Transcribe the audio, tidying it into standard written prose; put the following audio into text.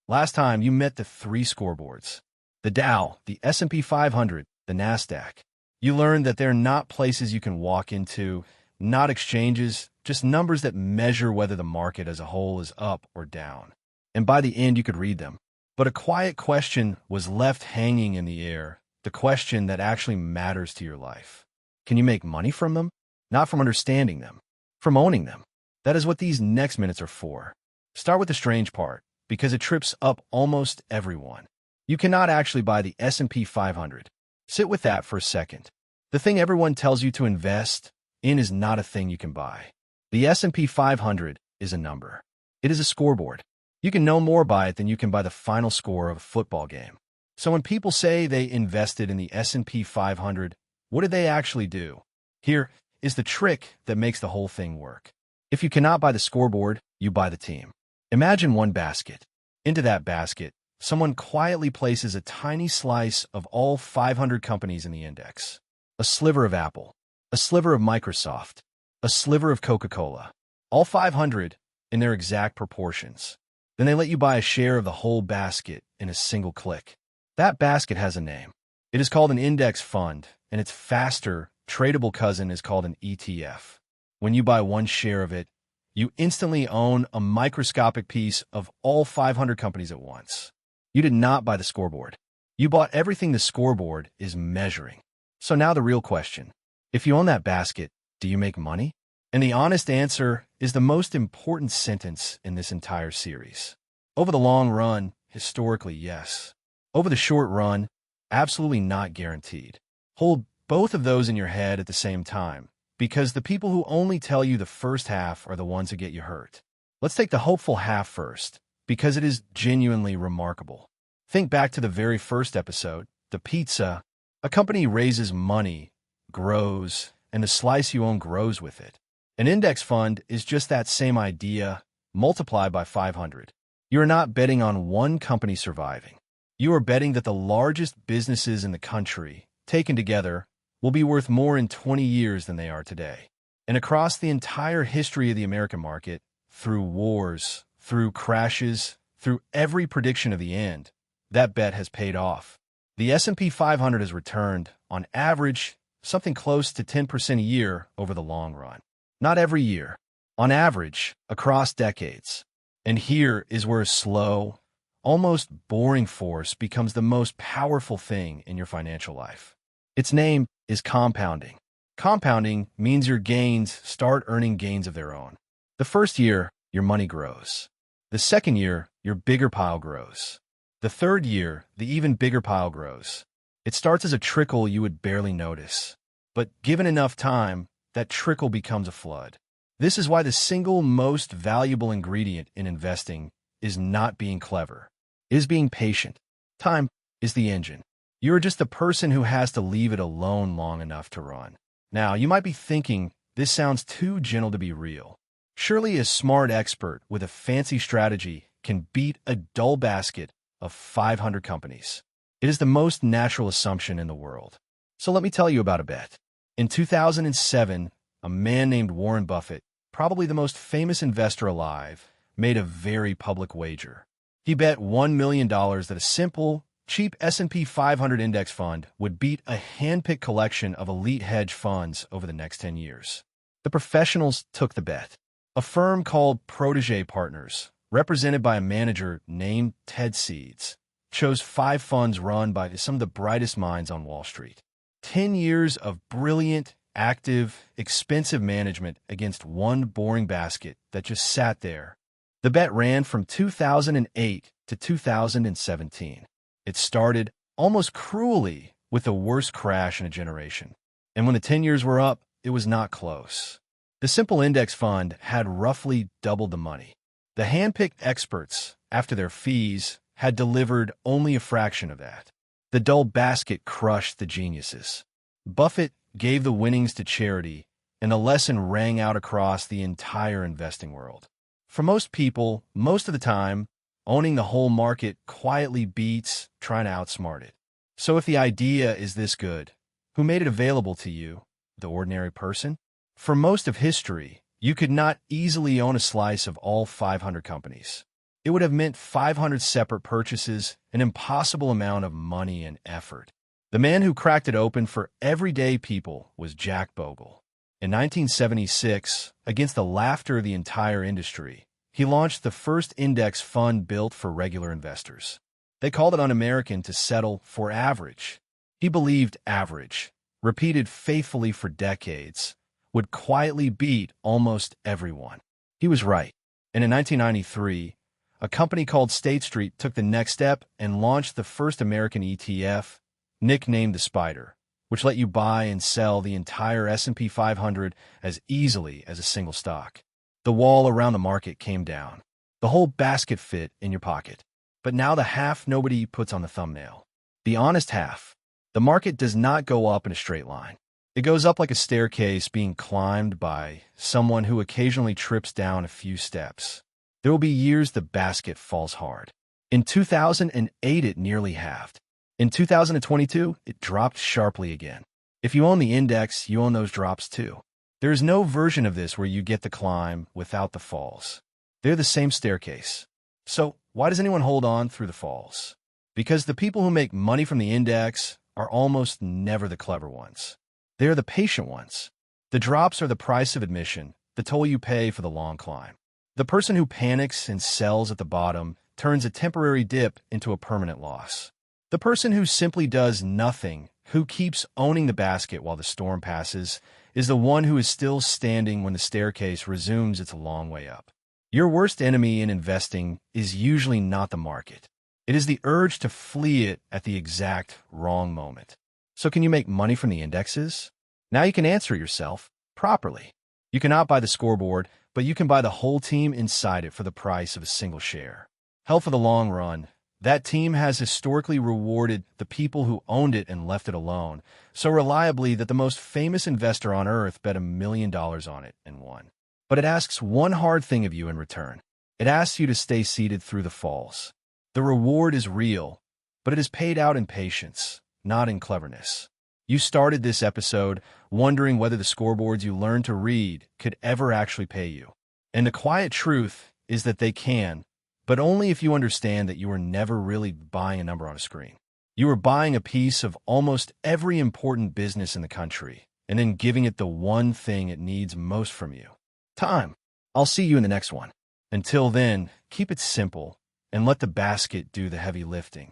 Last time you met the three scoreboards. The Dow, the S&P 500, the Nasdaq. You learned that they're not places you can walk into, not exchanges, just numbers that measure whether the market as a whole is up or down. And by the end, you could read them. But a quiet question was left hanging in the air, the question that actually matters to your life. Can you make money from them? Not from understanding them, from owning them. That is what these next minutes are for. Start with the strange part, because it trips up almost everyone. You cannot actually buy the S&P 500. Sit with that for a second. The thing everyone tells you to invest in is not a thing you can buy. The S&P 500 is a number. It is a scoreboard. You can no more buy it than you can buy the final score of a football game. So when people say they invested in the S&P 500, what did they actually do? Here is the trick that makes the whole thing work. If you cannot buy the scoreboard, you buy the team. Imagine one basket. Into that basket, someone quietly places a tiny slice of all 500 companies in the index. A sliver of Apple, a sliver of Microsoft, a sliver of Coca-Cola. All 500 in their exact proportions. Then they let you buy a share of the whole basket in a single click. That basket has a name. It is called an index fund, and its faster, tradable cousin is called an ETF. When you buy one share of it, you instantly own a microscopic piece of all 500 companies at once. You did not buy the scoreboard. You bought everything the scoreboard is measuring. So now the real question. If you own that basket, do you make money? And the honest answer is the most important sentence in this entire series. Over the long run, historically, yes. Over the short run, absolutely not guaranteed. Hold both of those in your head at the same time, because the people who only tell you the first half are the ones who get you hurt. Let's take the hopeful half first, because it is genuinely remarkable. Think back to the very first episode, the pizza. A company raises money, grows, and the slice you own grows with it. An index fund is just that same idea, multiplied by 500. You are not betting on one company surviving. You are betting that the largest businesses in the country, taken together, will be worth more in 20 years than they are today. And across the entire history of the American market, through wars, through crashes, through every prediction of the end, that bet has paid off. The S&P 500 has returned, on average, something close to 10% a year over the long run. Not every year. On average, across decades. And here is where a slow, almost boring force becomes the most powerful thing in your financial life. Its name is compounding. Compounding means your gains start earning gains of their own. The first year, your money grows. The second year, your bigger pile grows. The third year, the even bigger pile grows. It starts as a trickle you would barely notice. But given enough time, that trickle becomes a flood. This is why the single most valuable ingredient in investing is not being clever. It is being patient. Time is the engine. You are just the person who has to leave it alone long enough to run. Now, you might be thinking, this sounds too gentle to be real. Surely a smart expert with a fancy strategy can beat a dull basket of 500 companies. It is the most natural assumption in the world. So let me tell you about a bet. In 2007, a man named Warren Buffett, probably the most famous investor alive, made a very public wager. He bet $1 million that a simple, cheap S&P 500 index fund would beat a hand-picked collection of elite hedge funds over the next 10 years. The professionals took the bet. A firm called Protege Partners, represented by a manager named Ted Seeds, chose 5 funds run by some of the brightest minds on Wall Street. 10 years of brilliant, active, expensive management against one boring basket that just sat there. The bet ran from 2008 to 2017. It started, almost cruelly, with the worst crash in a generation. And when the 10 years were up, it was not close. The simple index fund had roughly doubled the money. The hand-picked experts, after their fees, had delivered only a fraction of that. The dull basket crushed the geniuses. Buffett gave the winnings to charity, and the lesson rang out across the entire investing world. For most people, most of the time, owning the whole market quietly beats trying to outsmart it. So if the idea is this good, who made it available to you? The ordinary person? For most of history, you could not easily own a slice of all 500 companies. It would have meant 500 separate purchases, an impossible amount of money and effort. The man who cracked it open for everyday people was Jack Bogle. In 1976, against the laughter of the entire industry, he launched the first index fund built for regular investors. They called it un-American to settle for average. He believed average, repeated faithfully for decades, would quietly beat almost everyone. He was right. And in 1993, a company called State Street took the next step and launched the first American ETF, nicknamed the Spider, which let you buy and sell the entire S&P 500 as easily as a single stock. The wall around the market came down. The whole basket fit in your pocket. But now the half nobody puts on the thumbnail. The honest half. The market does not go up in a straight line. It goes up like a staircase being climbed by someone who occasionally trips down a few steps. There will be years the basket falls hard. In 2008, it nearly halved. In 2022, it dropped sharply again. If you own the index, you own those drops too. There is no version of this where you get the climb without the falls. They're the same staircase. So why does anyone hold on through the falls? Because the people who make money from the index are almost never the clever ones. They're the patient ones. The drops are the price of admission, the toll you pay for the long climb. The person who panics and sells at the bottom turns a temporary dip into a permanent loss. The person who simply does nothing, who keeps owning the basket while the storm passes, is the one who is still standing when the staircase resumes its long way up. Your worst enemy in investing is usually not the market. It is the urge to flee it at the exact wrong moment. So can you make money from the indexes? Now you can answer yourself properly. You cannot buy the scoreboard, but you can buy the whole team inside it for the price of a single share. Hell, for the long run, that team has historically rewarded the people who owned it and left it alone, so reliably that the most famous investor on earth bet $1 million on it and won. But it asks one hard thing of you in return. It asks you to stay seated through the falls. The reward is real, but it is paid out in patience, not in cleverness. You started this episode wondering whether the scoreboards you learned to read could ever actually pay you. And the quiet truth is that they can, but only if you understand that you were never really buying a number on a screen. You were buying a piece of almost every important business in the country, and then giving it the one thing it needs most from you. Time. I'll see you in the next one. Until then, keep it simple, and let the basket do the heavy lifting.